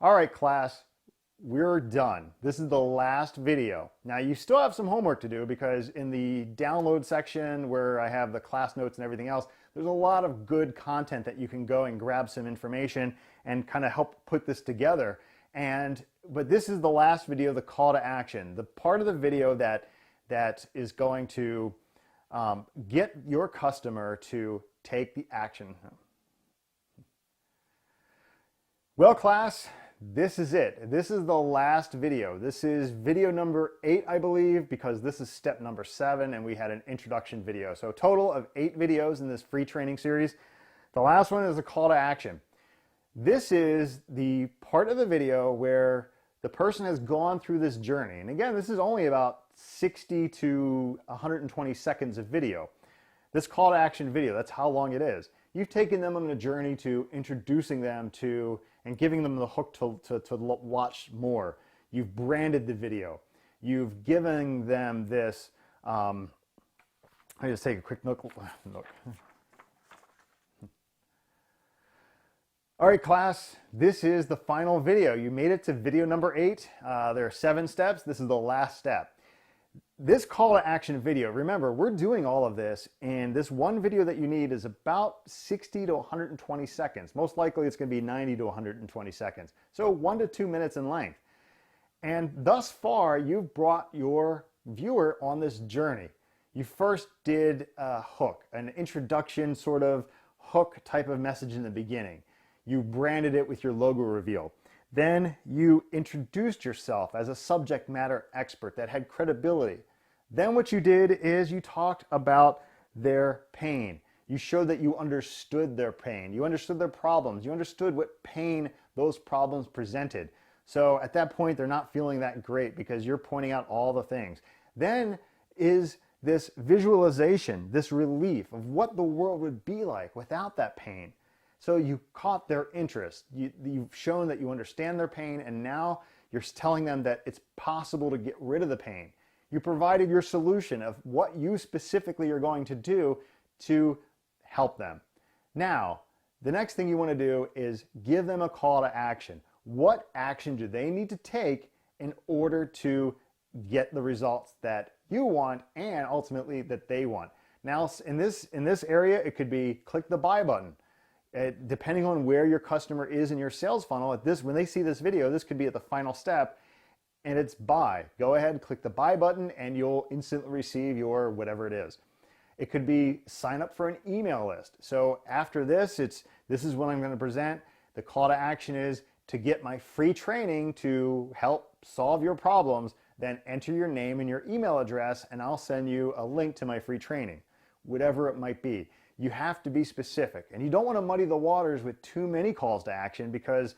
All right, class, we're done. This is the last video. Now you still have some homework to do because in the download section where I have the class notes and everything else, there's a lot of good content that you can go and grab some information and kind of help put this together. But this is the last video, the call to action, the part of the video that is going to get your customer to take the action. Well, class, this is it. This is the last video. This is video number 8, I believe, because this is step number 7 and we had an introduction video. So a total of 8 videos in this free training series. The last one is a call to action. This is the part of the video where the person has gone through this journey. And again, this is only about 60 to 120 seconds of video. This call to action video, that's how long it is. You've taken them on a journey to introducing them to and giving them the hook to watch more. You've branded the video. You've given them this, I just take a quick look. All right, class, this is the final video. You made it to video number 8. There are 7 steps. This is the last step. This call to action video, remember, we're doing all of this, and this one video that you need is about 60 to 120 seconds. Most likely it's going to be 90 to 120 seconds. So 1 to 2 minutes in length. And thus far, you've brought your viewer on this journey. You first did a hook, an introduction sort of hook type of message in the beginning. You branded it with your logo reveal. Then you introduced yourself as a subject matter expert that had credibility. Then what you did is you talked about their pain. You showed that you understood their pain. You understood their problems. You understood what pain those problems presented. So at that point, they're not feeling that great because you're pointing out all the things. Then is this visualization, this relief of what the world would be like without that pain. So you caught their interest. You've shown that you understand their pain, and now you're telling them that it's possible to get rid of the pain. You provided your solution of what you specifically are going to do to help them. Now, the next thing you want to do is give them a call to action. What action do they need to take in order to get the results that you want and ultimately that they want? Now, in this area, it could be click the buy button. Depending on where your customer is in your sales funnel, when they see this video, this could be at the final step, and it's buy. Go ahead, click the buy button, and you'll instantly receive your whatever it is. It could be sign up for an email list. So after this, this is what I'm going to present. The call to action is to get my free training to help solve your problems. Then enter your name and your email address, and I'll send you a link to my free training, whatever it might be. You have to be specific, and you don't want to muddy the waters with too many calls to action because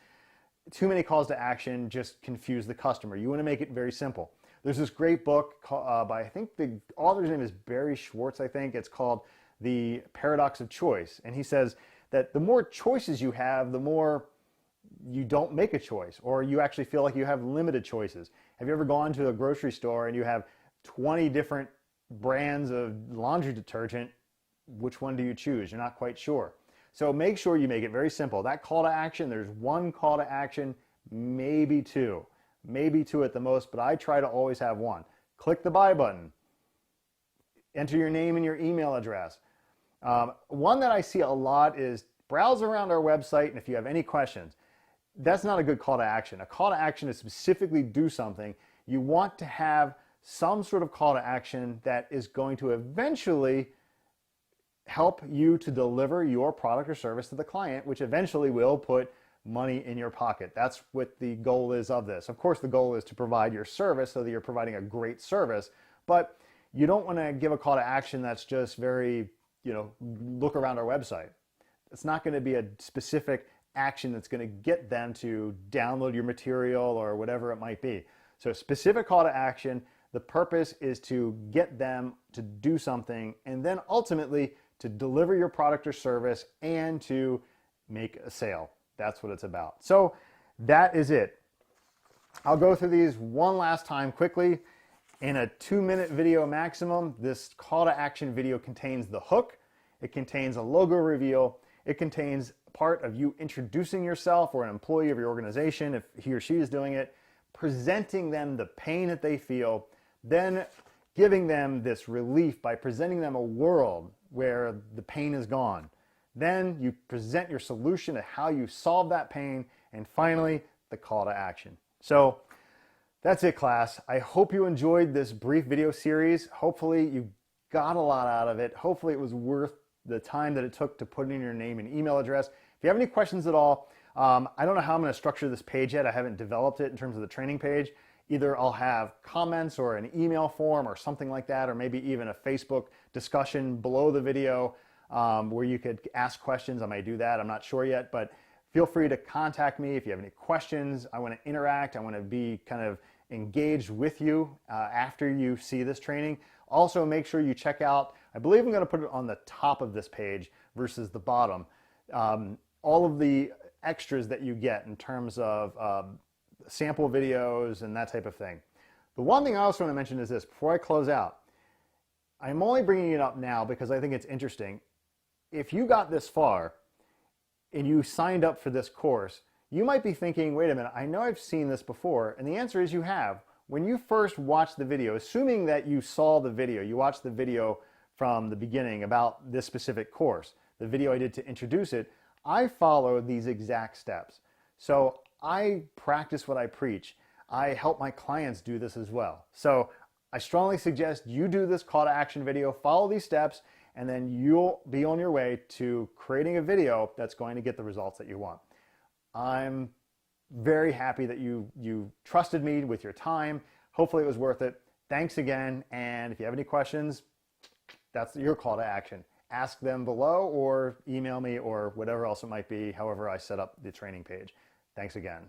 too many calls to action just confuse the customer. You want to make it very simple. There's this great book by, I think the author's name is Barry Schwartz, I think. It's called The Paradox of Choice, and he says that the more choices you have, the more you don't make a choice, or you actually feel like you have limited choices. Have you ever gone to a grocery store and you have 20 different brands of laundry detergent? Which one do you choose? You're not quite sure. So make sure you make it very simple. That call to action, there's one call to action, maybe 2. Maybe 2 at the most, but I try to always have 1. Click the buy button. Enter your name and your email address. One that I see a lot is browse around our website, and if you have any questions. That's not a good call to action. A call to action is specifically do something. You want to have some sort of call to action that is going to eventually help you to deliver your product or service to the client, which eventually will put money in your pocket. That's what the goal is of this. Of course, the goal is to provide your service so that you're providing a great service, but you don't want to give a call to action that's just very, look around our website. It's not going to be a specific action that's going to get them to download your material or whatever it might be. So specific call to action, the purpose is to get them to do something and then ultimately to deliver your product or service and to make a sale. That's what it's about. So that is it. I'll go through these one last time quickly. In a 2-minute video maximum, this call to action video contains the hook, it contains a logo reveal, It contains part of you introducing yourself or an employee of your organization, if he or she is doing it, presenting them the pain that they feel, then giving them this relief by presenting them a world where the pain is gone. Then you present your solution to how you solve that pain, and finally, the call to action. So that's it, class. I hope you enjoyed this brief video series. Hopefully you got a lot out of it. Hopefully it was worth the time that it took to put in your name and email address. If you have any questions at all, I don't know how I'm going to structure this page yet. I haven't developed it in terms of the training page. Either I'll have comments or an email form or something like that, or maybe even a Facebook discussion below the video where you could ask questions. I might do that. I'm not sure yet, but feel free to contact me if you have any questions. I want to interact. I want to be kind of engaged with you after you see this training. Also, make sure you check out, I believe I'm going to put it on the top of this page versus the bottom, all of the extras that you get in terms of sample videos and that type of thing. The one thing I also want to mention is this, before I close out, I'm only bringing it up now because I think it's interesting. If you got this far and you signed up for this course, you might be thinking, wait a minute, I know I've seen this before, and the answer is you have. When you first watched the video, assuming that you saw the video, you watched the video from the beginning about this specific course, the video I did to introduce it, I followed these exact steps. So I practice what I preach. I help my clients do this as well. So I strongly suggest you do this call to action video, follow these steps, and then you'll be on your way to creating a video that's going to get the results that you want. I'm very happy that you trusted me with your time. Hopefully it was worth it. Thanks again. And if you have any questions, that's your call to action. Ask them below or email me or whatever else it might be, however I set up the training page. Thanks again.